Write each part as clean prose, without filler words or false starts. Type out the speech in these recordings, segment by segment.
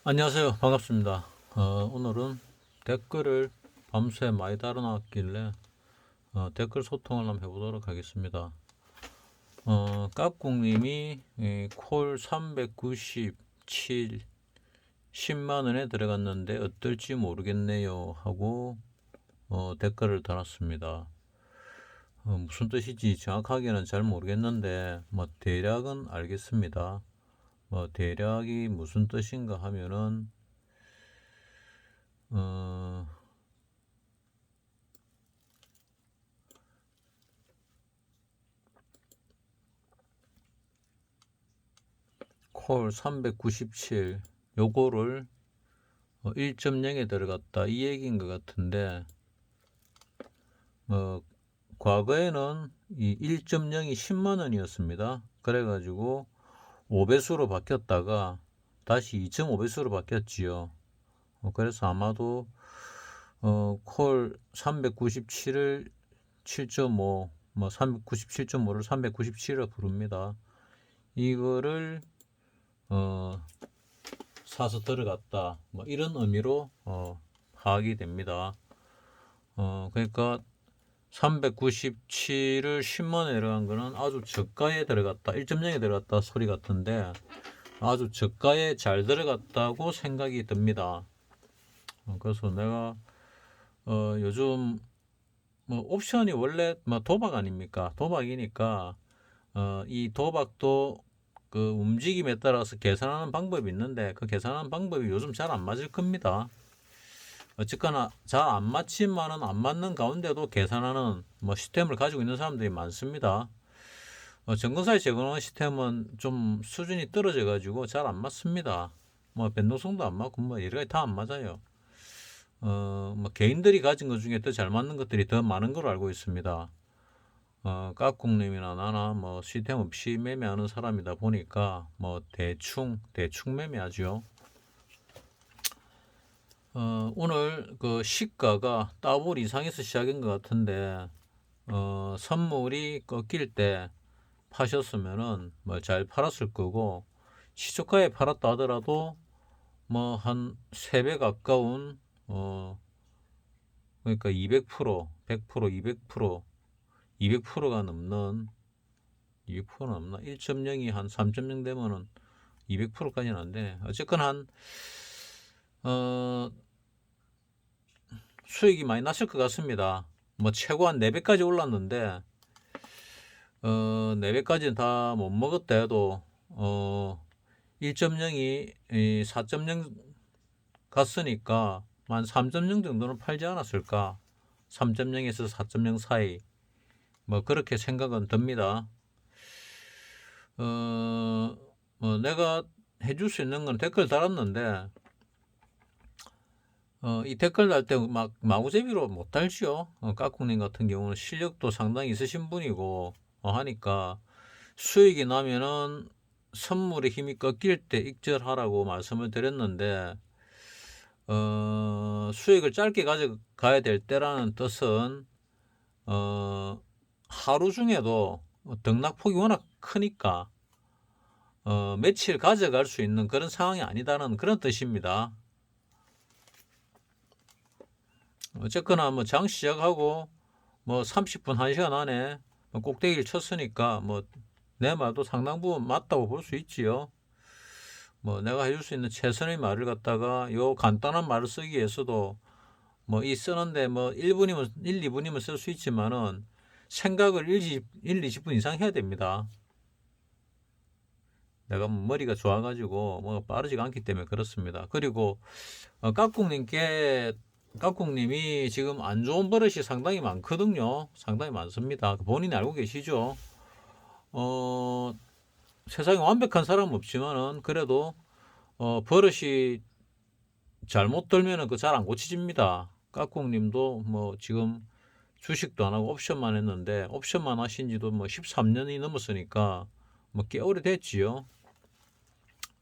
안녕하세요. 반갑습니다. 오늘은 댓글을 밤새 많이 달아놨길래 댓글 소통을 한번 해보도록 하겠습니다. 깍꿍님이 콜 397 10만원에 들어갔는데 어떨지 모르겠네요 하고 댓글을 달았습니다. 무슨 뜻인지 정확하게는 잘 모르겠는데 뭐 대략은 알겠습니다. 뭐 대략이 무슨 뜻인가 하면은 어, 콜 397 요거를 1.0에 들어갔다 이 얘기인 것 같은데 과거에는 이 1.0이 10만원이었습니다. 그래가지고 5배수로 바뀌었다가 다시 2.5배수로 바뀌었지요. 그래서 아마도 콜 397을 7.5 뭐 397.5를 397이라 부릅니다. 이거를 사서 들어갔다 뭐 이런 의미로 파악이 됩니다. 그러니까 397을 10만원에 들어간 거는 아주 저가에 들어갔다 1.0에 들어갔다 소리 같은데 아주 저가에 잘 들어갔다고 생각이 듭니다. 그래서 내가 요즘 뭐 옵션이 원래 뭐 도박 아닙니까? 도박이니까 이 도박도 그 움직임에 따라서 계산하는 방법이 있는데 그 계산하는 방법이 요즘 잘 안 맞을 겁니다. 어쨌거나 잘 안 맞지만은 안 맞는 가운데도 계산하는 뭐 시스템을 가지고 있는 사람들이 많습니다. 정근사에 제공하는 시스템은 좀 수준이 떨어져 가지고 잘 안 맞습니다. 뭐 변동성도 안 맞고 뭐 여러 가지 다 안 맞아요. 뭐 개인들이 가진 것 중에 더 잘 맞는 것들이 더 많은 걸로 알고 있습니다. 깍꿍님이나 나나 뭐 시스템 없이 매매하는 사람이다 보니까 뭐 대충 매매하죠. 오늘 그 시가가 더블 이상에서 시작인 것 같은데 선물이 꺾일 때 파셨으면은 뭐 잘 팔았을 거고 시초가에 팔았다 하더라도 뭐 한 3배 가까운 그러니까 200% 100% 200% 200%가 넘는 200% 넘나 1.0이 한 3.0 되면은 200%까지는 안 돼. 어쨌건 한 어, 수익이 많이 났을 것 같습니다. 뭐 최고 한 4배까지 올랐는데 4배까지는 다 못 먹었다 해도 1.0이 4.0 갔으니까 한 3.0 정도는 팔지 않았을까? 3.0에서 4.0 사이 뭐 그렇게 생각은 듭니다. 내가 해줄 수 있는 건 댓글 달았는데 이 댓글 달 때 막 마구제비로 못 달죠. 까꿍님 같은 경우는 실력도 상당히 있으신 분이고 하니까 수익이 나면은 선물의 힘이 꺾일 때 익절하라고 말씀을 드렸는데 수익을 짧게 가져가야 될 때라는 뜻은 하루 중에도 등락폭이 워낙 크니까 며칠 가져갈 수 있는 그런 상황이 아니다는 그런 뜻입니다. 어쨌거나 뭐 장 시작하고 뭐 30분 1시간 안에 꼭대기를 쳤으니까 뭐 내 말도 상당 부분 맞다고 볼 수 있지요. 뭐 내가 해줄 수 있는 최선의 말을 갖다가 요 간단한 말을 쓰기 위해서도 뭐 이 쓰는데 뭐 1분이면 1, 2분이면 쓸 수 있지만은 생각을 1, 20분 이상 해야 됩니다. 내가 뭐 머리가 좋아가지고 뭐 빠르지가 않기 때문에 그렇습니다. 그리고 깍꿍님이 지금 안 좋은 버릇이 상당히 많거든요. 상당히 많습니다. 본인이 알고 계시죠? 어, 세상에 완벽한 사람은 없지만은 그래도 버릇이 잘못 들면은 그 잘 안 고쳐집니다. 깍꿍님도 뭐 지금 주식도 안 하고 옵션만 했는데 옵션만 하신 지도 뭐 13년이 넘었으니까 뭐 꽤 오래됐지요.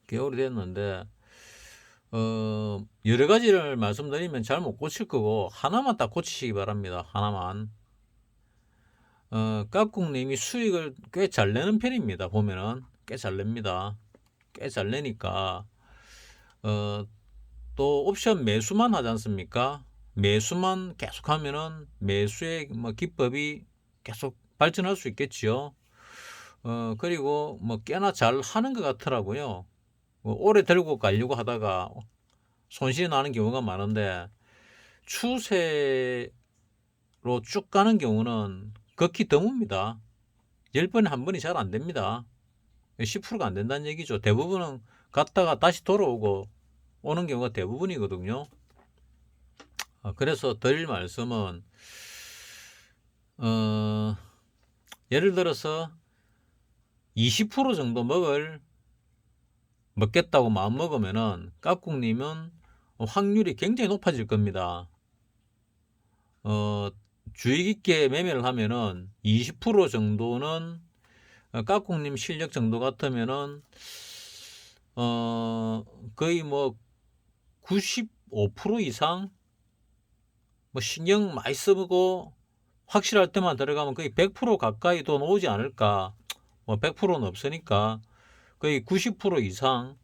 꽤 오래됐는데 여러 가지를 말씀드리면 잘 못 고칠 거고 하나만 딱 고치시기 바랍니다. 하나만. 깍꿍님이 수익을 꽤 잘 내는 편입니다. 보면은 꽤 잘 냅니다. 꽤 잘 내니까 또 옵션 매수만 하지 않습니까? 매수만 계속 하면은 매수의 뭐 기법이 계속 발전할 수 있겠지요. 그리고 뭐 꽤나 잘 하는 것 같더라고요. 뭐 오래 들고 가려고 하다가 손실이 나는 경우가 많은데 추세로 쭉 가는 경우는 극히 드뭅니다. 10번에 한 번이 잘 안 됩니다. 10%가 안 된다는 얘기죠. 대부분은 갔다가 다시 돌아오고 오는 경우가 대부분이거든요. 그래서 드릴 말씀은 예를 들어서 20% 정도 먹겠다고 마음 먹으면은 깍꿍님은 확률이 굉장히 높아질 겁니다. 주의 깊게 매매를 하면은 20% 정도는 깍꿍님 실력 정도 같으면은 거의 뭐 95% 이상 뭐 신경 많이 쓰고 확실할 때만 들어가면 거의 100% 가까이 돈 오지 않을까. 뭐 100%는 없으니까 거의 90% 이상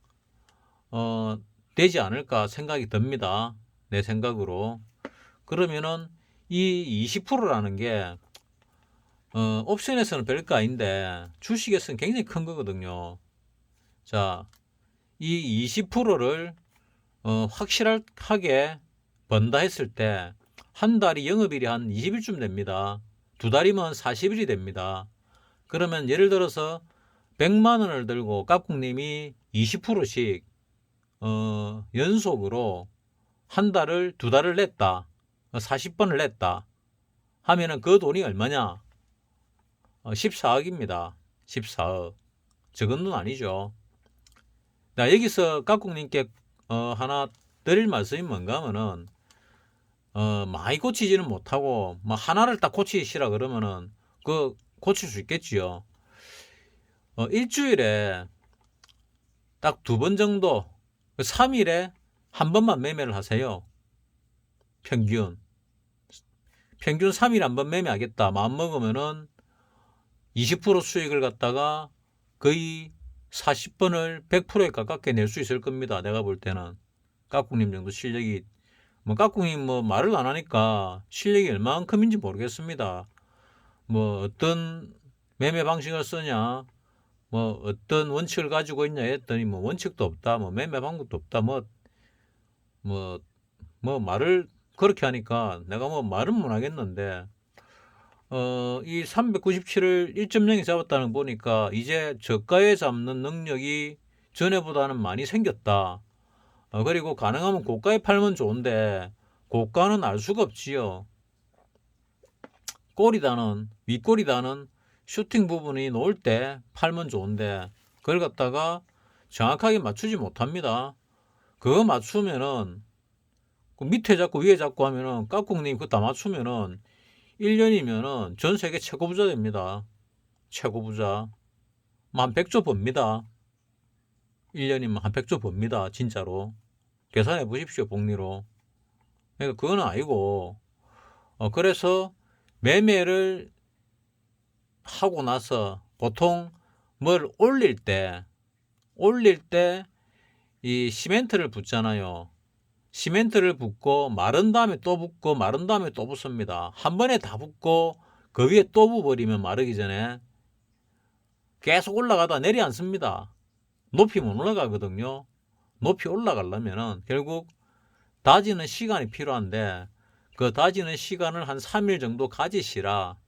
되지 않을까 생각이 듭니다. 내 생각으로. 그러면은 이 20%라는 게 옵션에서는 별거 아닌데 주식에서는 굉장히 큰 거거든요. 자, 이 20%를 확실하게 번다 했을 때 한 달이 영업일이 한 20일쯤 됩니다. 두 달이면 40일이 됩니다. 그러면 예를 들어서 100만 원을 들고 깍꿍님이 20%씩 연속으로 한 달을 두 달을 냈다. 40번을 냈다. 하면은 그 돈이 얼마냐? 14억입니다. 14억. 적은 돈 아니죠. 나 여기서 깍꿍님께 하나 드릴 말씀이 뭔가 하면은 많이 고치지는 못하고 뭐 하나를 딱 고치시라 그러면은 그 고칠 수 있겠지요. 일주일에 딱 두 번 정도 3일에 한 번만 매매를 하세요. 평균 3일 한 번 매매하겠다 마음 먹으면은 20% 수익을 갖다가 거의 40번을 100%에 가깝게 낼 수 있을 겁니다. 내가 볼 때는 깍꿍님 정도 실력이 뭐 깍꿍님 뭐 말을 안 하니까 실력이 얼마만큼인지 모르겠습니다. 뭐 어떤 매매 방식을 쓰냐, 뭐 어떤 원칙을 가지고 있냐 했더니 뭐 원칙도 없다, 뭐 매매 방법도 없다, 뭐 말을 그렇게 하니까 내가 뭐 말은 못 하겠는데 이 397을 1.0에 잡았다는 거 보니까 이제 저가에 잡는 능력이 전에보다는 많이 생겼다. 그리고 가능하면 고가에 팔면 좋은데 고가는 알 수가 없지요. 꼬리다는 윗꼬리다는 슈팅 부분이 놓을 때 팔면 좋은데 그걸 갖다가 정확하게 맞추지 못합니다. 그거 맞추면은 그 밑에 잡고 위에 잡고 하면은 깍꿍님 그거 다 맞추면은 1년이면은 전 세계 최고 부자 됩니다. 최고 부자. 한 100조 법니다. 1년이면 한 100조 법니다. 진짜로. 계산해 보십시오. 복리로. 그러니까 그건 아니고 그래서 매매를 하고 나서 보통 뭘 올릴 때 이 시멘트를 붓잖아요. 시멘트를 붓고 마른 다음에 또 붓고 마른 다음에 또 붓습니다. 한 번에 다 붓고 그 위에 또 부어버리면 마르기 전에 계속 올라가다 내려앉습니다. 높이 못 올라가거든요. 높이 올라가려면은 결국 다지는 시간이 필요한데 그 다지는 시간을 한 3일 정도 가지시라.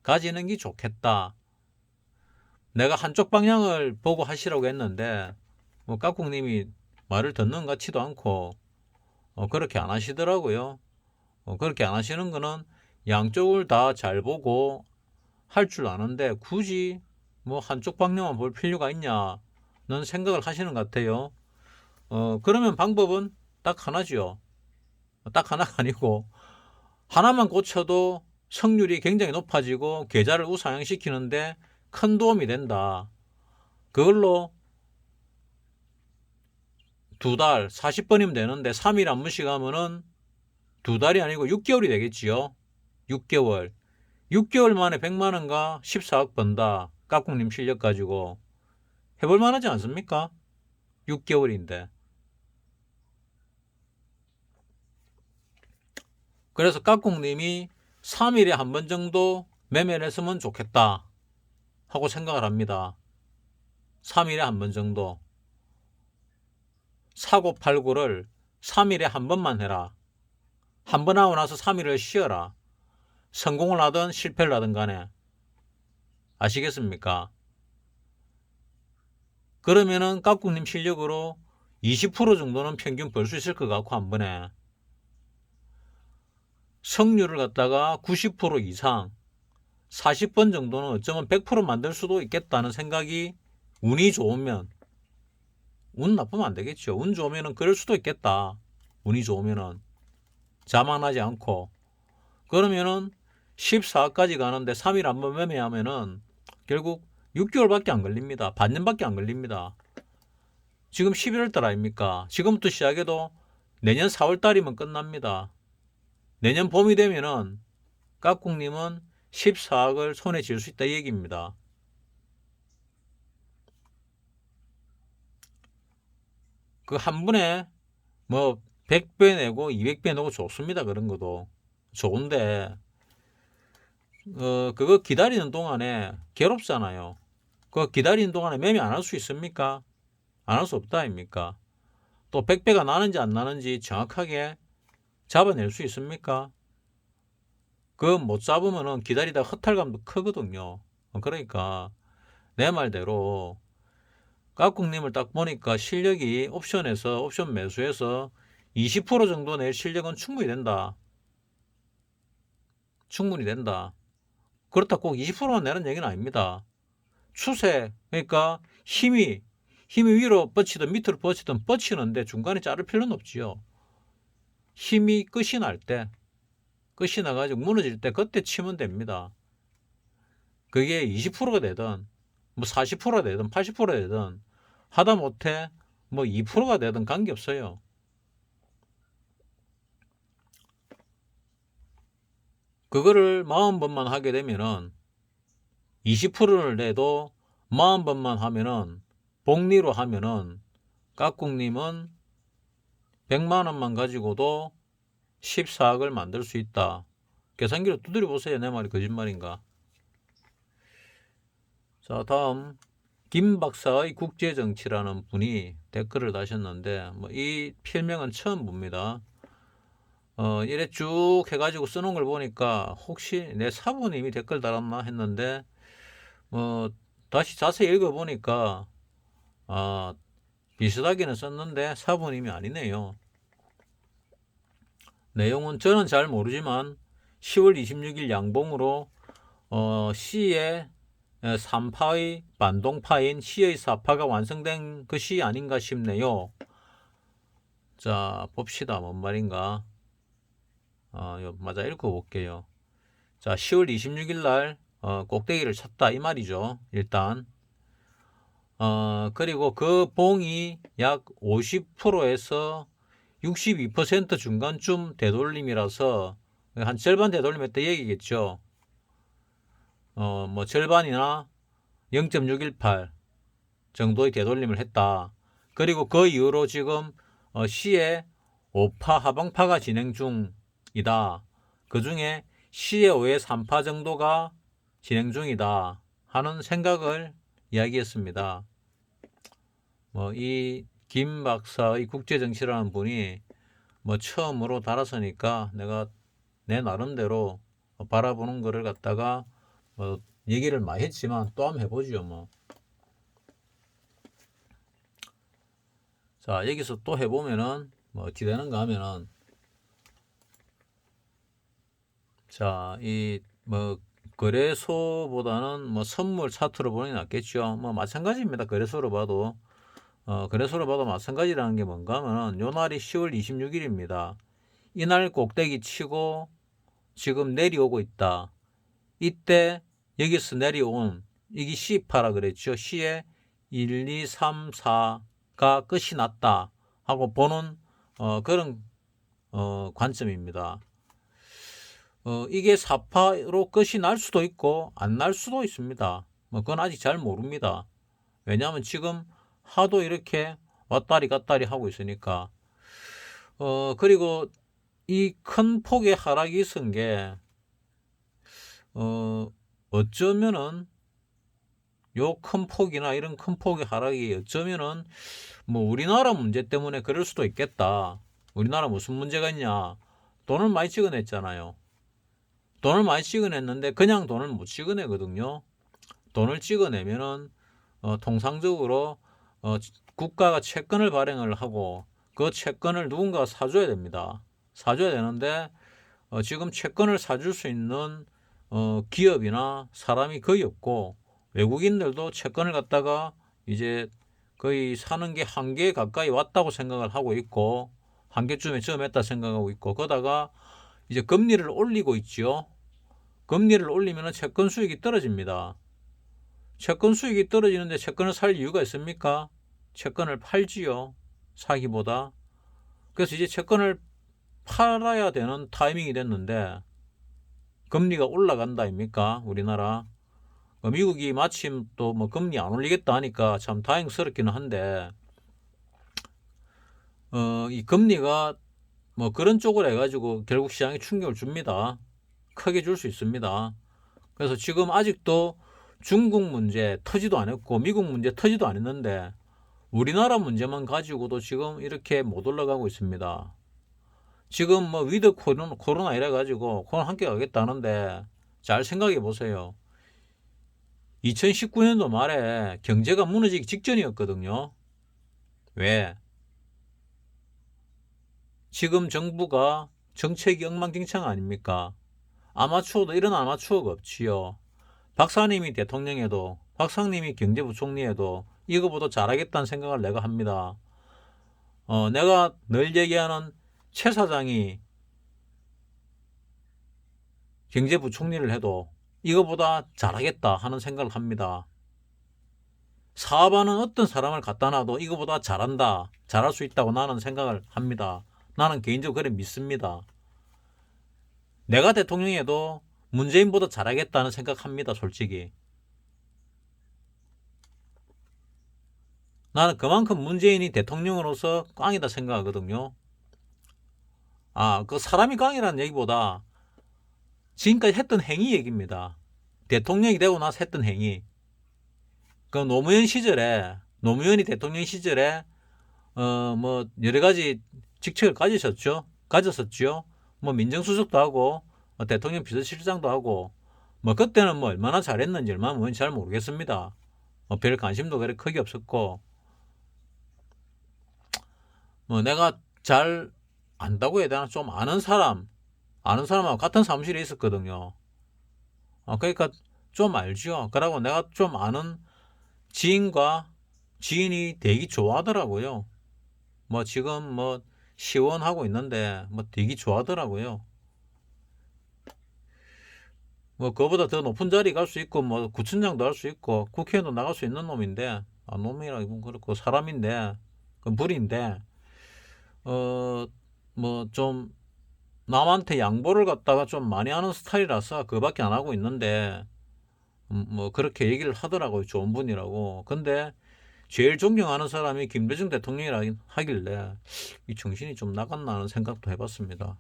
가지는 게 좋겠다. 내가 한쪽 방향을 보고 하시라고 했는데 뭐 깍꿍님이 말을 듣는 것 같지도 않고 그렇게 안 하시더라고요. 그렇게 안 하시는 거는 양쪽을 다 잘 보고 할 줄 아는데 굳이 뭐 한쪽 방향만 볼 필요가 있냐는 생각을 하시는 것 같아요. 그러면 방법은 딱 하나죠. 딱 하나가 아니고 하나만 고쳐도 성률이 굉장히 높아지고 계좌를 우상향시키는데 큰 도움이 된다. 그걸로 두 달 40번이면 되는데 3일 한 번씩 하면은 두 달이 아니고 6개월이 되겠지요. 6개월. 6개월 만에 100만 원과 14억 번다. 깍꿍님 실력 가지고 해볼 만하지 않습니까? 6개월인데. 그래서 깍꿍님이 3일에 한 번 정도 매매를 했으면 좋겠다 하고 생각을 합니다. 3일에 한 번 정도. 사고 팔고를 3일에 한 번만 해라. 한 번 하고 나서 3일을 쉬어라. 성공을 하든 실패를 하든 간에. 아시겠습니까? 그러면은 깍꿍님 실력으로 20% 정도는 평균 벌 수 있을 것 같고, 한 번에. 성률을 갖다가 90% 이상, 40번 정도는 어쩌면 100% 만들 수도 있겠다는 생각이, 운이 좋으면, 운 나쁘면 안 되겠죠. 운 좋으면은 그럴 수도 있겠다. 운이 좋으면은. 자만하지 않고. 그러면은 14까지 가는데 3일 한번 매매하면은 결국 6개월밖에 안 걸립니다. 반년밖에 안 걸립니다. 지금 11월 달 아닙니까? 지금부터 시작해도 내년 4월 달이면 끝납니다. 내년 봄이 되면은 깍꿍님은 14억을 손에 쥘 수 있다 이 얘기입니다. 그 한 분에 뭐 100배 내고 200배 내고 좋습니다. 그런 것도 좋은데 그거 기다리는 동안에 괴롭잖아요. 그거 기다리는 동안에 매매 안 할 수 있습니까? 안 할 수 없다 아닙니까? 또 100배가 나는지 안 나는지 정확하게 잡아낼 수 있습니까? 그거 못 잡으면은 기다리다 허탈감도 크거든요. 그러니까 내 말대로 깍꿍님을 딱 보니까 실력이 옵션에서 옵션 매수해서 20% 정도 낼 실력은 충분히 된다. 충분히 된다. 그렇다고 꼭 20%만 내는 얘기는 아닙니다. 추세, 그러니까 힘이 위로 뻗치든 밑으로 뻗치든 뻗치는데 중간에 자를 필요는 없지요. 힘이 끝이 날 때, 끝이 나가지고 무너질 때 그때 치면 됩니다. 그게 20%가 되든 뭐 40%가 되든 80%가 되든 하다못해 뭐 2%가 되든 관계없어요. 그거를 40번만 하게 되면은 20%를 내도 40번만 하면은 복리로 하면은 깍꿍님은 100만 원만 가지고도 14억을 만들 수 있다. 계산기로 두드려 보세요. 내 말이 거짓말인가? 자, 다음 김 박사의 국제정치라는 분이 댓글을 다셨는데 뭐 이 필명은 처음 봅니다. 이래 쭉 해가지고 써놓은 걸 보니까 혹시 내 사부님이 댓글 달았나 했는데 다시 자세히 읽어보니까 비슷하게는 썼는데 사부님이 아니네요. 내용은 저는 잘 모르지만 10월 26일 양봉으로 C의 3파의 반동파인 C의 4파가 완성된 것이 아닌가 싶네요. 자, 봅시다. 뭔 말인가. 맞아 읽어볼게요. 자, 10월 26일 날 꼭대기를 쳤다 이 말이죠. 일단 그리고 그 봉이 약 50%에서 62% 중간쯤 되돌림이라서 한 절반 되돌림했다 얘기겠죠. 뭐 절반이나 0.618 정도의 되돌림을 했다. 그리고 그 이후로 지금 C의 5파 하방파가 진행 중이다. 그 중에 C의 5의 3파 정도가 진행 중이다 하는 생각을 이야기했습니다. 이 김 박사의 국제정치라는 분이 처음으로 달아서니까 내가 내 나름대로 바라보는 거를 갖다가 얘기를 많이 했지만 또 한번 해보죠 뭐. 자, 여기서 또 해보면은 어찌 되는가 하면은 자, 이 거래소보다는 선물 차트로 보는 게 낫겠죠. 마찬가지입니다. 거래소로 봐도 마찬가지라는 게 뭔가 하면은 요 날이 10월 26일입니다. 이날 꼭대기 치고 지금 내려오고 있다. 이때 여기서 내려온 이게 C파라 그랬죠. C에 1, 2, 3, 4가 끝이 났다 하고 보는 그런 관점입니다. 이게 4파로 끝이 날 수도 있고 안 날 수도 있습니다. 그건 아직 잘 모릅니다. 왜냐하면 지금 하도 이렇게 왔다리 갔다리 하고 있으니까. 그리고 이 큰 폭의 하락이 있은 게 어쩌면은 요 큰 폭이나 이런 큰 폭의 하락이 어쩌면은 뭐 우리나라 문제 때문에 그럴 수도 있겠다. 우리나라 무슨 문제가 있냐? 돈을 많이 찍어냈잖아요. 돈을 많이 찍어냈는데 그냥 돈을 못 찍어내거든요. 돈을 찍어내면은 통상적으로 국가가 채권을 발행을 하고 그 채권을 누군가가 사줘야 됩니다. 사줘야 되는데 지금 채권을 사줄 수 있는 기업이나 사람이 거의 없고 외국인들도 채권을 갖다가 이제 거의 사는 게 한계에 가까이 왔다고 생각을 하고 있고 한계쯤에 처음했다 생각하고 있고 그러다가 이제 금리를 올리고 있죠. 금리를 올리면 채권 수익이 떨어집니다. 채권 수익이 떨어지는데 채권을 살 이유가 있습니까? 채권을 팔지요. 사기보다. 그래서 이제 채권을 팔아야 되는 타이밍이 됐는데 금리가 올라간다 아닙니까? 우리나라. 미국이 마침 또 뭐 금리 안 올리겠다 하니까 참 다행스럽기는 한데 이 금리가 뭐 그런 쪽으로 해가지고 결국 시장에 충격을 줍니다. 크게 줄 수 있습니다. 그래서 지금 아직도 중국 문제 터지도 안 했고 미국 문제 터지도 안 했는데 우리나라 문제만 가지고도 지금 이렇게 못 올라가고 있습니다. 지금 뭐 위드 코로나 이래 가지고 코로나 함께 가겠다는데 잘 생각해 보세요. 2019년도 말에 경제가 무너지기 직전이었거든요. 왜? 지금 정부가 정책이 엉망진창 아닙니까? 아마추어도 이런 아마추어가 없지요. 박사님이 대통령에도 박사님이 경제부총리에도 이거보다 잘하겠다는 생각을 내가 합니다. 내가 늘 얘기하는 최 사장이 경제부총리를 해도 이거보다 잘하겠다 하는 생각을 합니다. 사업하는 어떤 사람을 갖다 놔도 이거보다 잘한다, 잘할 수 있다고 나는 생각을 합니다. 나는 개인적으로 그래 믿습니다. 내가 대통령에도 문재인보다 잘하겠다는 생각합니다. 솔직히. 나는 그만큼 문재인이 대통령으로서 꽝이다 생각하거든요. 그 사람이 꽝이라는 얘기보다 지금까지 했던 행위 얘기입니다. 대통령이 되고 나서 했던 행위. 그 노무현 시절에, 노무현이 대통령 시절에, 뭐, 여러 가지 직책을 가졌었죠. 뭐, 민정수석도 하고, 대통령 비서실장도 하고, 뭐, 그때는 뭐, 얼마나 잘했는지, 얼마나 뭔지 잘 모르겠습니다. 별 관심도 그렇게 크게 없었고, 뭐, 내가 잘 안다고 해야 되나? 좀 아는 사람하고 같은 사무실에 있었거든요. 그러니까 좀 알죠. 그러고 내가 좀 아는 지인이 되게 좋아하더라고요. 뭐 지금 뭐 시원하고 있는데 뭐 되게 좋아하더라고요. 뭐 그거보다 더 높은 자리 갈 수 있고 뭐 구청장도 할 수 있고 국회의원도 나갈 수 있는 놈인데 놈이라고 그렇고 사람인데 그 불인데 뭐 좀 남한테 양보를 갖다가 좀 많이 하는 스타일이라서 그거밖에 안 하고 있는데 뭐 그렇게 얘기를 하더라고요. 좋은 분이라고. 근데 제일 존경하는 사람이 김대중 대통령이라 하길래 이 정신이 좀 나갔나 하는 생각도 해봤습니다.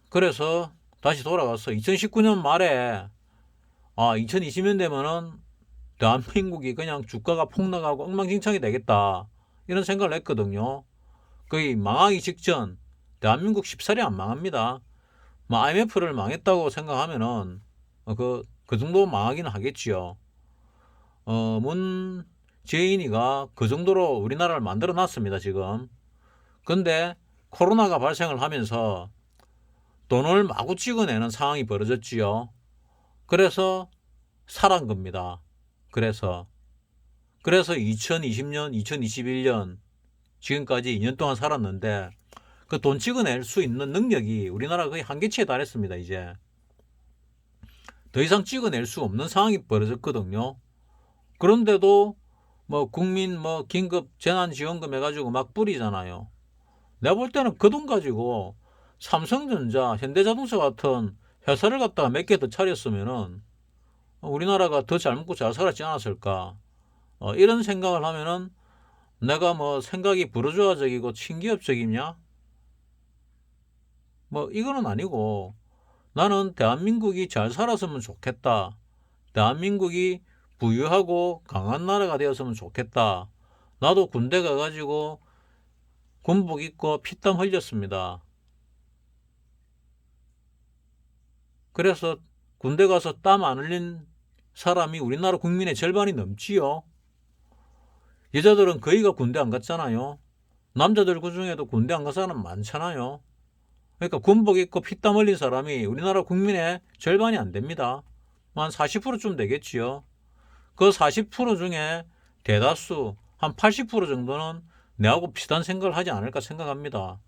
그래서 다시 돌아가서 2019년 말에 2020년 되면은 대한민국이 그냥 주가가 폭락하고 엉망진창이 되겠다 이런 생각을 했거든요. 거의 망하기 직전. 대한민국 쉽사리 안 망합니다. 뭐 IMF를 망했다고 생각하면은 그 정도 망하기는 하겠지요. 문재인이가 그 정도로 우리나라를 만들어 놨습니다, 지금. 근데 코로나가 발생을 하면서 돈을 마구 찍어내는 상황이 벌어졌지요. 그래서 살한 겁니다. 그래서 2020년, 2021년 지금까지 2년 동안 살았는데 그 돈 찍어낼 수 있는 능력이 우리나라 거의 한계치에 달했습니다. 이제 더 이상 찍어낼 수 없는 상황이 벌어졌거든요. 그런데도 뭐 국민 뭐 긴급 재난지원금 해가지고 막 뿌리잖아요. 내가 볼 때는 그 돈 가지고 삼성전자, 현대자동차 같은 회사를 갖다가 몇 개 더 차렸으면은 우리나라가 더 잘 먹고 잘 살았지 않았을까. 이런 생각을 하면은 내가 뭐 생각이 부르주아적이고 친기업적이냐? 뭐 이거는 아니고 나는 대한민국이 잘 살았으면 좋겠다. 대한민국이 부유하고 강한 나라가 되었으면 좋겠다. 나도 군대 가가지고 군복 입고 피땀 흘렸습니다. 그래서 군대 가서 땀 안 흘린 사람이 우리나라 국민의 절반이 넘지요. 여자들은 거의가 군대 안 갔잖아요. 남자들 그중에도 군대 안 간 사람 많잖아요. 그러니까 군복 입고 피땀 흘린 사람이 우리나라 국민의 절반이 안 됩니다. 한 40%쯤 되겠지요. 그 40% 중에 대다수 한 80% 정도는 내하고 비슷한 생각을 하지 않을까 생각합니다.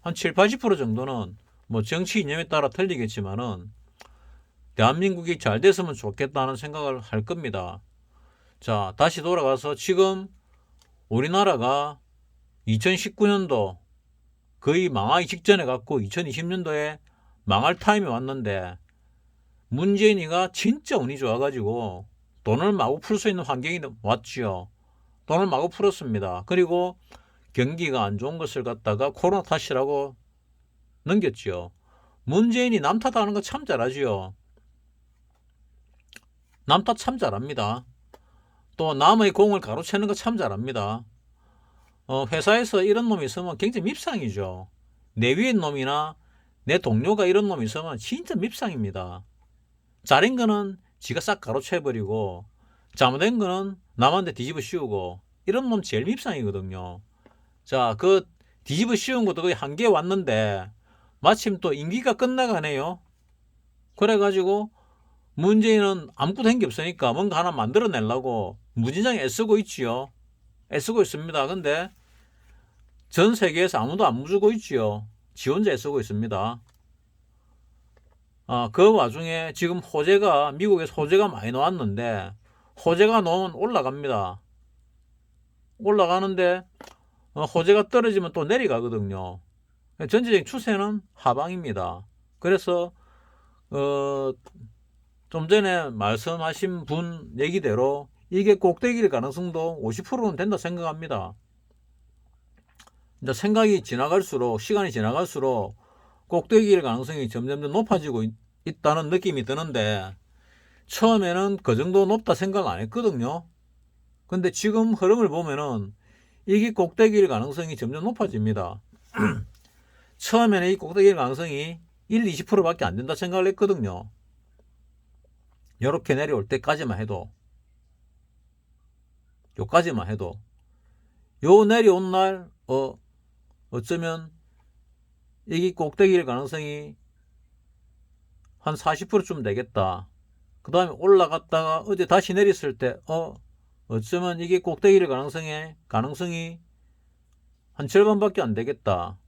한 7, 80% 정도는 뭐 정치 이념에 따라 틀리겠지만은 대한민국이 잘 됐으면 좋겠다는 생각을 할 겁니다. 자, 다시 돌아가서 지금 우리나라가 2019년도 거의 망하기 직전에 갔고 2020년도에 망할 타임이 왔는데 문재인이가 진짜 운이 좋아가지고 돈을 마구 풀 수 있는 환경이 왔지요. 돈을 마구 풀었습니다. 그리고 경기가 안 좋은 것을 갖다가 코로나 탓이라고 넘겼지요. 문재인이 남 탓하는 거 참 잘하지요. 남 탓 참 잘합니다. 또 남의 공을 가로채는 거 참 잘합니다. 회사에서 이런 놈이 있으면 굉장히 밉상이죠. 내 위에 놈이나 내 동료가 이런 놈이 있으면 진짜 밉상입니다. 잘인 거는 지가 싹 가로채버리고 잘못된 거는 남한테 뒤집어 씌우고 이런 놈 제일 밉상이거든요. 자, 그 뒤집어 씌운 것도 거의 한계에 왔는데 마침 또 임기가 끝나가네요. 그래가지고 문재인은 아무것도 한 게 없으니까 뭔가 하나 만들어내려고 무진장에 애쓰고 있지요. 애쓰고 있습니다. 근데 전 세계에서 아무도 안 묻고 있지요. 지 혼자 애쓰고 있습니다. 그 와중에 지금 호재가 미국에서 호재가 많이 나왔는데 호재가 나오면 올라갑니다. 올라가는데 호재가 떨어지면 또 내려가거든요. 전체적인 추세는 하방입니다. 그래서 좀 전에 말씀하신 분 얘기대로 이게 꼭대기일 가능성도 50%는 된다 생각합니다. 이제 생각이 지나갈수록 시간이 지나갈수록 꼭대기일 가능성이 점점 높아지고 있다는 느낌이 드는데 처음에는 그 정도 높다 생각 안 했거든요. 근데 지금 흐름을 보면은 이게 꼭대기일 가능성이 점점 높아집니다. 처음에는 이 꼭대기일 가능성이 1, 20%밖에 안 된다 생각을 했거든요. 이렇게 내려올 때까지만 해도 요까지만 해도 요 내려온 날 어쩌면 이게 꼭대기일 가능성이 한 40%쯤 되겠다. 그 다음에 올라갔다가 어제 다시 내렸을 때 어쩌면 이게 꼭대기일 가능성이 한 절반밖에 안 되겠다.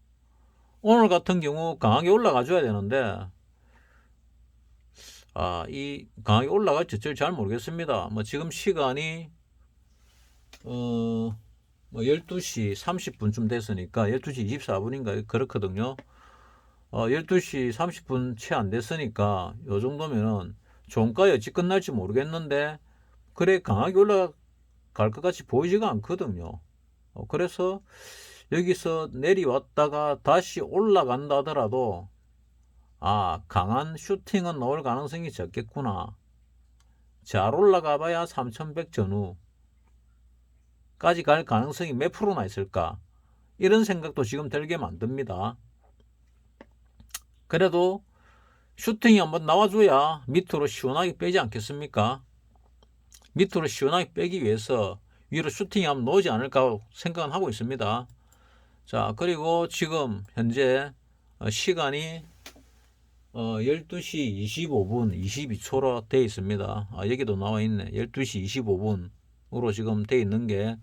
오늘 같은 경우 강하게 올라가 줘야 되는데 이 강하게 올라갈지 잘 모르겠습니다. 뭐 지금 시간이 12시 30분쯤 됐으니까 12시 24분인가 그렇거든요. 12시 30분 채 안 됐으니까 요 정도면은 종가에 어찌 끝날지 모르겠는데 그래 강하게 올라갈 것 같이 보이지가 않거든요. 그래서 여기서 내려왔다가 다시 올라간다 하더라도 강한 슈팅은 나올 가능성이 적겠구나. 잘 올라가 봐야 3100 전후까지 갈 가능성이 몇 프로나 있을까? 이런 생각도 지금 들게 만듭니다. 그래도 슈팅이 한번 나와줘야 밑으로 시원하게 빼지 않겠습니까? 밑으로 시원하게 빼기 위해서 위로 슈팅이 한번 나오지 않을까 생각은 하고 있습니다. 자, 그리고 지금 현재 시간이 12시 25분 22초로 되어 있습니다. 여기도 나와 있네. 12시 25분으로 지금 되어 있는 게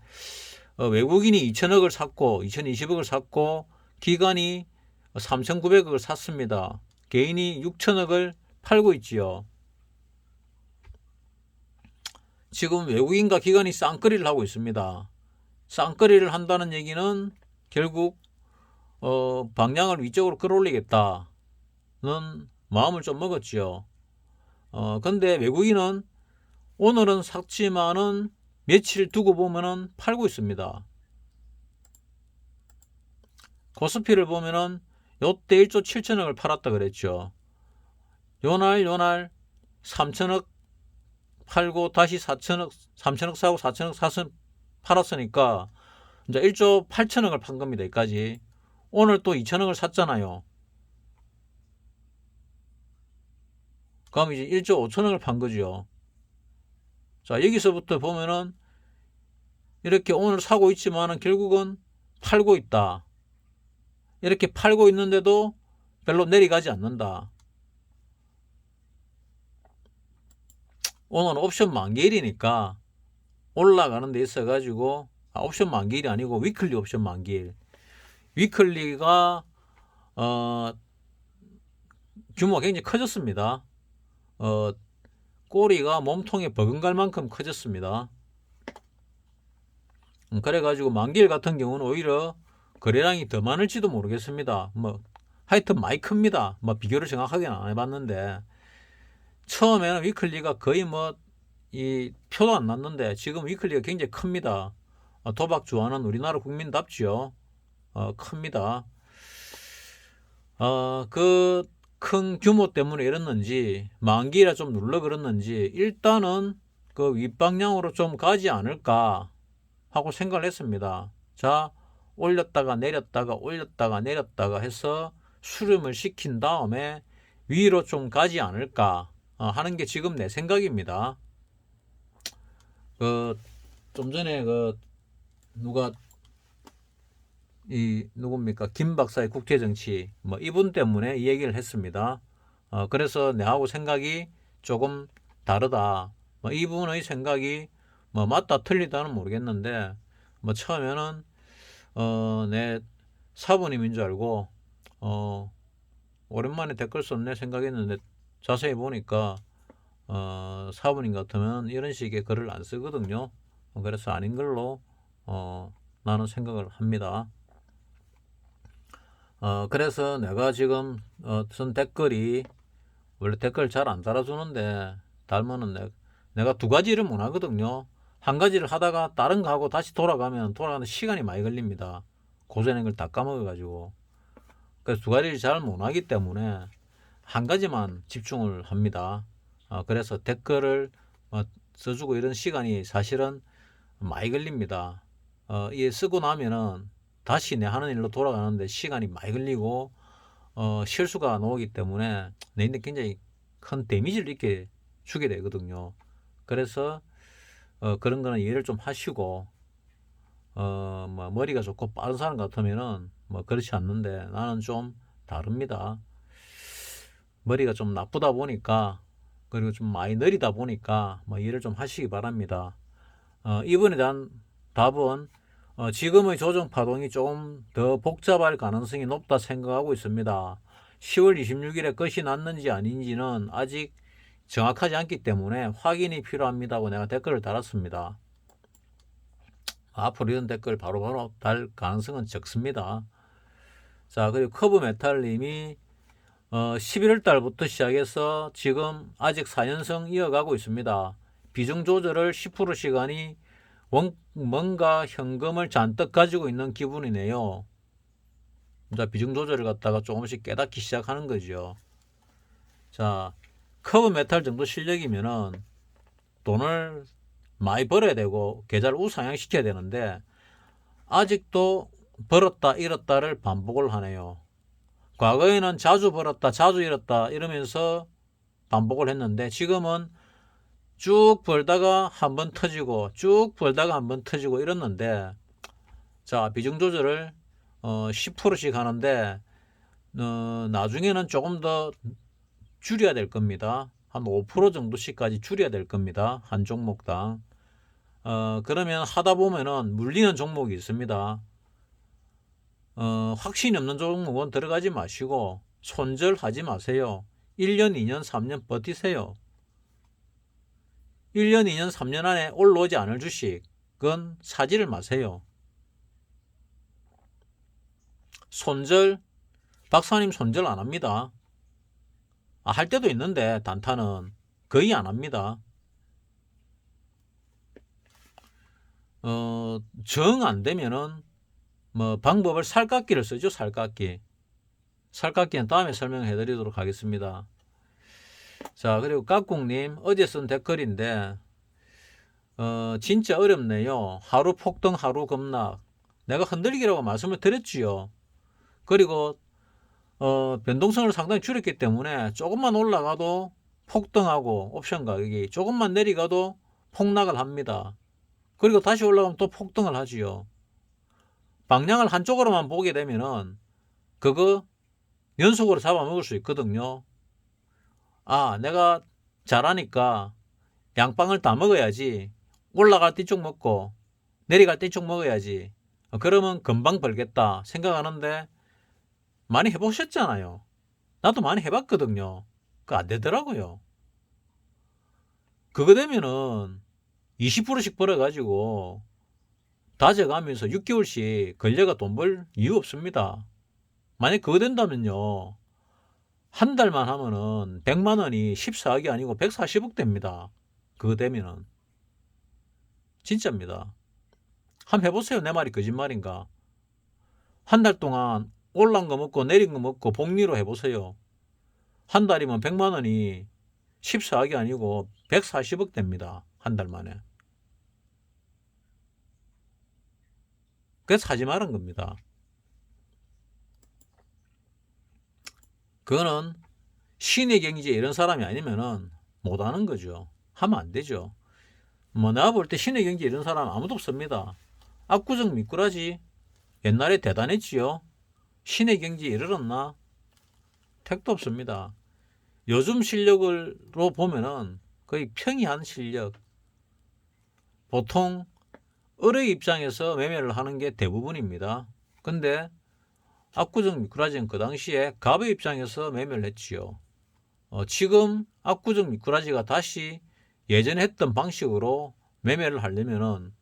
외국인이 2천억을 샀고 2020억을 샀고 기관이 3,900억을 샀습니다. 개인이 6천억을 팔고 있지요. 지금 외국인과 기관이 쌍끌이를 하고 있습니다. 쌍끌이를 한다는 얘기는 결국 방향을 위쪽으로 끌어올리겠다는 마음을 좀 먹었지요. 근데 외국인은 오늘은 샀지만은 며칠 두고 보면은 팔고 있습니다. 코스피를 보면은 요때 1조 7천억을 팔았다 그랬죠. 요날 3천억 팔고 다시 4천억 3천억 사고 4천억 사서 팔았으니까 이제 1조 8천억을 판 겁니다. 여기까지. 오늘 또 2천억을 샀잖아요. 그럼 이제 1조 5천억을 판 거죠. 자, 여기서부터 보면은 이렇게 오늘 사고 있지만은 결국은 팔고 있다. 이렇게 팔고 있는데도 별로 내려가지 않는다. 오늘은 옵션 만기일이니까 올라가는 데 있어 가지고 옵션 만기일이 아니고 위클리 옵션 만기일. 위클리가 규모가 굉장히 커졌습니다. 꼬리가 몸통에 버금갈 만큼 커졌습니다. 그래가지고 만기일 같은 경우는 오히려 거래량이 더 많을지도 모르겠습니다. 뭐 하여튼 많이 큽니다. 뭐 비교를 정확하게는 안 해봤는데 처음에는 위클리가 거의 뭐 이 표도 안 났는데 지금 위클리가 굉장히 큽니다. 도박 좋아하는 우리나라 국민답지요. 큽니다. 그 큰 규모 때문에 이랬는지 만기라 좀 눌러 그랬는지 일단은 그 윗방향으로 좀 가지 않을까 하고 생각을 했습니다. 자, 올렸다가 내렸다가 올렸다가 내렸다가 해서 수렴을 시킨 다음에 위로 좀 가지 않을까 하는 게 지금 내 생각입니다. 좀 전에 누가 누굽니까? 김 박사의 국제정치 뭐 이분 때문에 이 얘기를 했습니다. 그래서 내하고 생각이 조금 다르다. 뭐 이분의 생각이 뭐 맞다 틀리다는 모르겠는데 뭐 처음에는 내 사부님인 줄 알고 오랜만에 댓글 썼네 생각했는데 자세히 보니까 사부님 같으면 이런 식의 글을 안 쓰거든요. 그래서 아닌 걸로 나는 생각을 합니다. 그래서 내가 지금 쓴 댓글이 원래 댓글 잘 안 달아주는데 달면은 내가 두 가지를 못 하거든요. 한 가지를 하다가 다른 거 하고 다시 돌아가는 시간이 많이 걸립니다. 고생한 걸 다 까먹어 가지고. 그래서 두 가지를 잘 못 하기 때문에 한 가지만 집중을 합니다. 그래서 댓글을 써주고 이런 시간이 사실은 많이 걸립니다. 이게 쓰고 나면은 다시 내 하는 일로 돌아가는데 시간이 많이 걸리고 실수가 나오기 때문에 내인데 굉장히 큰 데미지를 이렇게 주게 되거든요. 그래서 그런 거는 이해를 좀 하시고 뭐 머리가 좋고 빠른 사람 같으면은 뭐 그렇지 않는데 나는 좀 다릅니다. 머리가 좀 나쁘다 보니까 그리고 좀 많이 느리다 보니까 뭐 이해를 좀 하시기 바랍니다. 이번에 대한 답은 지금의 조정 파동이 조금 더 복잡할 가능성이 높다 생각하고 있습니다. 10월 26일에 끝이 났는지 아닌지는 아직 정확하지 않기 때문에 확인이 필요합니다고 내가 댓글을 달았습니다. 앞으로 이런 댓글 바로바로 달 가능성은 적습니다. 자, 그리고 커브메탈님이 11월 달부터 시작해서 지금 아직 4연성 이어가고 있습니다. 비중 조절을 10% 시간이 뭔가 현금을 잔뜩 가지고 있는 기분이네요. 자, 비중 조절을 갖다가 조금씩 깨닫기 시작하는 거죠. 자, 커브 메탈 정도 실력이면은 돈을 많이 벌어야 되고 계좌를 우상향시켜야 되는데 아직도 벌었다 잃었다를 반복을 하네요. 과거에는 자주 벌었다 자주 잃었다 이러면서 반복을 했는데 지금은 쭉 벌다가 한번 터지고 쭉 벌다가 한번 터지고 이랬는데 자, 비중 조절을 10%씩 하는데 나중에는 조금 더 줄여야 될 겁니다. 한 5% 정도씩까지 줄여야 될 겁니다. 한 종목당. 그러면 하다 보면은 물리는 종목이 있습니다. 확신이 없는 종목은 들어가지 마시고 손절하지 마세요. 1년, 2년, 3년 버티세요. 1년, 2년, 3년 안에 올라오지 않을 주식은 사지를 마세요. 손절, 박사님 손절 안 합니다. 할 때도 있는데 단타는 거의 안 합니다. 정 안 되면은 뭐 방법을 살깎기를 쓰죠. 살깎기. 살깎기는 다음에 설명해 드리도록 하겠습니다. 자, 그리고 깍꿍님 어제 쓴 댓글인데 진짜 어렵네요. 하루 폭등 하루 급락. 내가 흔들기라고 말씀을 드렸지요. 그리고 변동성을 상당히 줄였기 때문에 조금만 올라가도 폭등하고 옵션 가격이 조금만 내려가도 폭락을 합니다. 그리고 다시 올라가면 또 폭등을 하지요. 방향을 한쪽으로만 보게 되면은 그거 연속으로 잡아먹을 수 있거든요. 아, 내가 잘하니까 양빵을 다 먹어야지. 올라갈 때 쭉 먹고 내려갈 때 쭉 먹어야지. 그러면 금방 벌겠다 생각하는데 많이 해보셨잖아요. 나도 많이 해봤거든요. 그거 안 되더라고요. 그거 되면은 20%씩 벌어가지고 다져가면서 6개월씩 걸려가 돈 벌 이유 없습니다. 만약 그거 된다면요. 한 달만 하면은 100만 원이 14억이 아니고 140억 됩니다. 그거 되면은. 진짜입니다. 한번 해보세요. 내 말이 거짓말인가. 한 달 동안 올라온 거 먹고 내린 거 먹고 복리로 해보세요. 한 달이면 100만 원이 14억이 아니고 140억 됩니다. 한 달 만에. 그래서 하지 말은 겁니다. 그거는 신의 경제 이런 사람이 아니면은 못하는 거죠. 하면 안 되죠. 뭐 내가 볼 때 신의 경제 이런 사람 아무도 없습니다. 압구정 미꾸라지 옛날에 대단했지요. 신의 경제에 이르렀나? 택도 없습니다. 요즘 실력으로 보면은 거의 평이한 실력. 보통 을의 입장에서 매매를 하는 게 대부분입니다. 근데 압구정 미꾸라지는 그 당시에 갑의 입장에서 매매를 했지요. 지금 압구정 미꾸라지가 다시 예전에 했던 방식으로 매매를 하려면은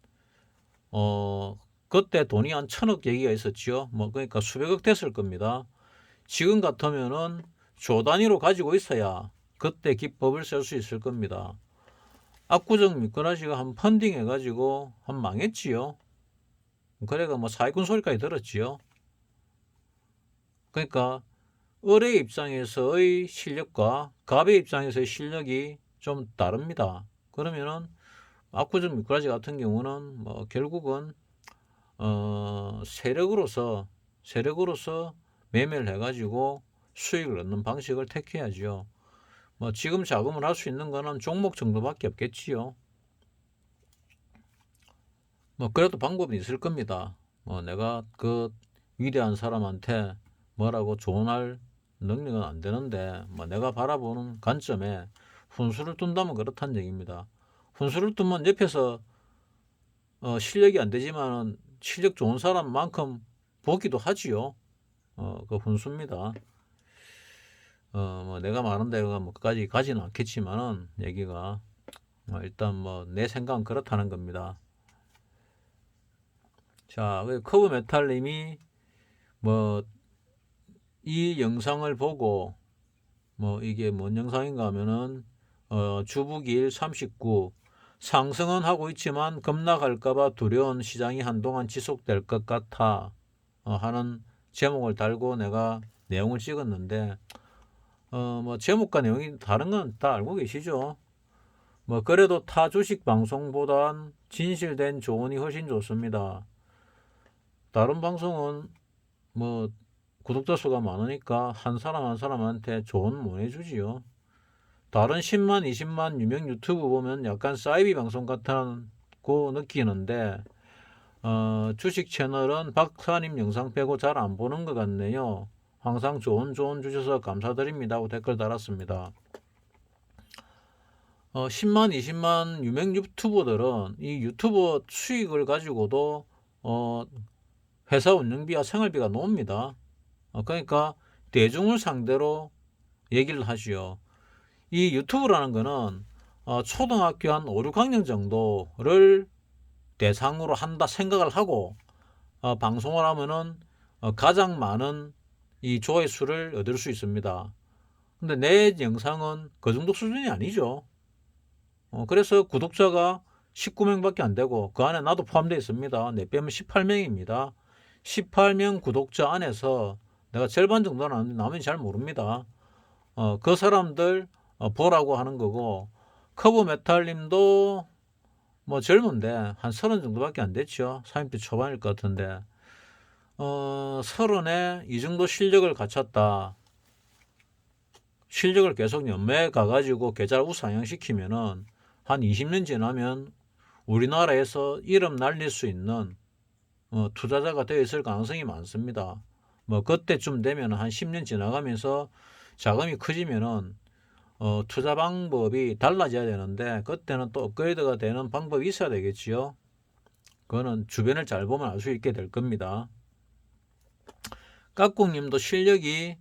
그때 돈이 한 1,000억 얘기가 있었지요. 뭐 그러니까 수백억 됐을 겁니다. 지금 같으면은 조 단위로 가지고 있어야 그때 기법을 쓸 수 있을 겁니다. 압구정 미꾸라지가 한 펀딩 해가지고 한 망했지요. 그래가 뭐 사기꾼 소리까지 들었지요. 그러니까 을의 입장에서의 실력과 갑의 입장에서의 실력이 좀 다릅니다. 그러면은 압구정 미꾸라지 같은 경우는 뭐 결국은 세력으로서 매매를 해가지고 수익을 얻는 방식을 택해야죠. 뭐 지금 자금을 할 수 있는 거는 종목 정도밖에 없겠지요. 뭐 그래도 방법이 있을 겁니다. 뭐 내가 그 위대한 사람한테 뭐라고 조언할 능력은 안 되는데 뭐 내가 바라보는 관점에 훈수를 둔다면 그렇다는 얘기입니다. 훈수를 두면 옆에서 실력이 안 되지만 실력 좋은 사람만큼 보기도 하지요. 그 훈수입니다. 뭐 내가 말한 데가 뭐 끝까지 가지는 않겠지만은 얘기가 일단 뭐 내 생각은 그렇다는 겁니다. 자, 커브 메탈님이 뭐 이 영상을 보고 뭐 이게 뭔 영상인가 하면은 주부길 39 상승은 하고 있지만 급락할까봐 두려운 시장이 한동안 지속될 것 같아 하는 제목을 달고 내가 내용을 찍었는데 뭐 제목과 내용이 다른 건 다 알고 계시죠? 뭐 그래도 타 주식 방송보단 진실된 조언이 훨씬 좋습니다. 다른 방송은 뭐 구독자 수가 많으니까 한 사람 한 사람한테 조언 못 해주지요. 다른 10만 20만 유명 유튜브 보면 약간 사이비 방송 같다고 느끼는데 주식 채널은 박사님 영상 빼고 잘 안 보는 것 같네요. 항상 좋은 조언 주셔서 감사드립니다 하고 댓글 달았습니다. 10만 20만 유명 유튜버들은 이 유튜버 수익을 가지고도 회사 운영비와 생활비가 나옵니다. 그러니까 대중을 상대로 얘기를 하지요. 이 유튜브라는 거는 초등학교 한 5, 6학년 정도를 대상으로 한다 생각을 하고 방송을 하면은 가장 많은 이 조회수를 얻을 수 있습니다. 근데 내 영상은 그 정도 수준이 아니죠. 그래서 구독자가 19명밖에 안 되고 그 안에 나도 포함되어 있습니다. 내 빼면 18명입니다. 18명 구독자 안에서 내가 절반 정도 나오는데 나머지 잘 모릅니다. 그 사람들 보라고 하는 거고, 커브 메탈님도 뭐 젊은데 한 30 정도밖에 안 됐죠. 30대 초반일 것 같은데 30에 이 정도 실력을 갖췄다. 실력을 계속 연매해 가가지고 계좌를 우상향시키면은 한 20년 지나면 우리나라에서 이름 날릴 수 있는 투자자가 되어 있을 가능성이 많습니다. 뭐 그때쯤 되면 한 10년 지나가면서 자금이 커지면은 투자 방법이 달라져야 되는데 그때는 또 업그레이드가 되는 방법이 있어야 되겠지요. 그거는 주변을 잘 보면 알 수 있게 될 겁니다. 깍꿍님도 실력이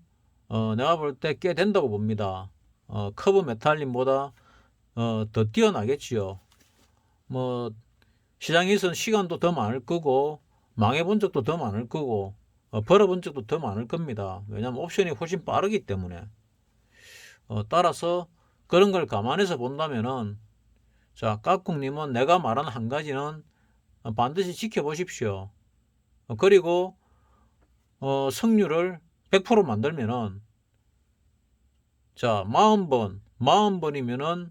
내가 볼 때 꽤 된다고 봅니다. 커브 메탈님보다 더 뛰어나겠지요. 뭐 시장에서는 시간도 더 많을 거고 망해본 적도 더 많을 거고 벌어본 적도 더 많을 겁니다. 왜냐하면 옵션이 훨씬 빠르기 때문에. 따라서 그런 걸 감안해서 본다면은 자, 깍꿍님은 내가 말한 한 가지는 반드시 지켜보십시오. 그리고 승률을 100% 만들면은 자, 40번이면은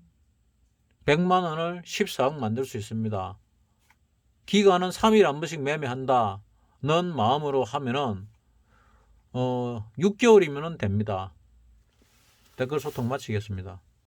100만 원을 14억 만들 수 있습니다. 기간은 3일 한 번씩 매매한다는 마음으로 하면은 6개월이면 됩니다. 댓글 소통 마치겠습니다.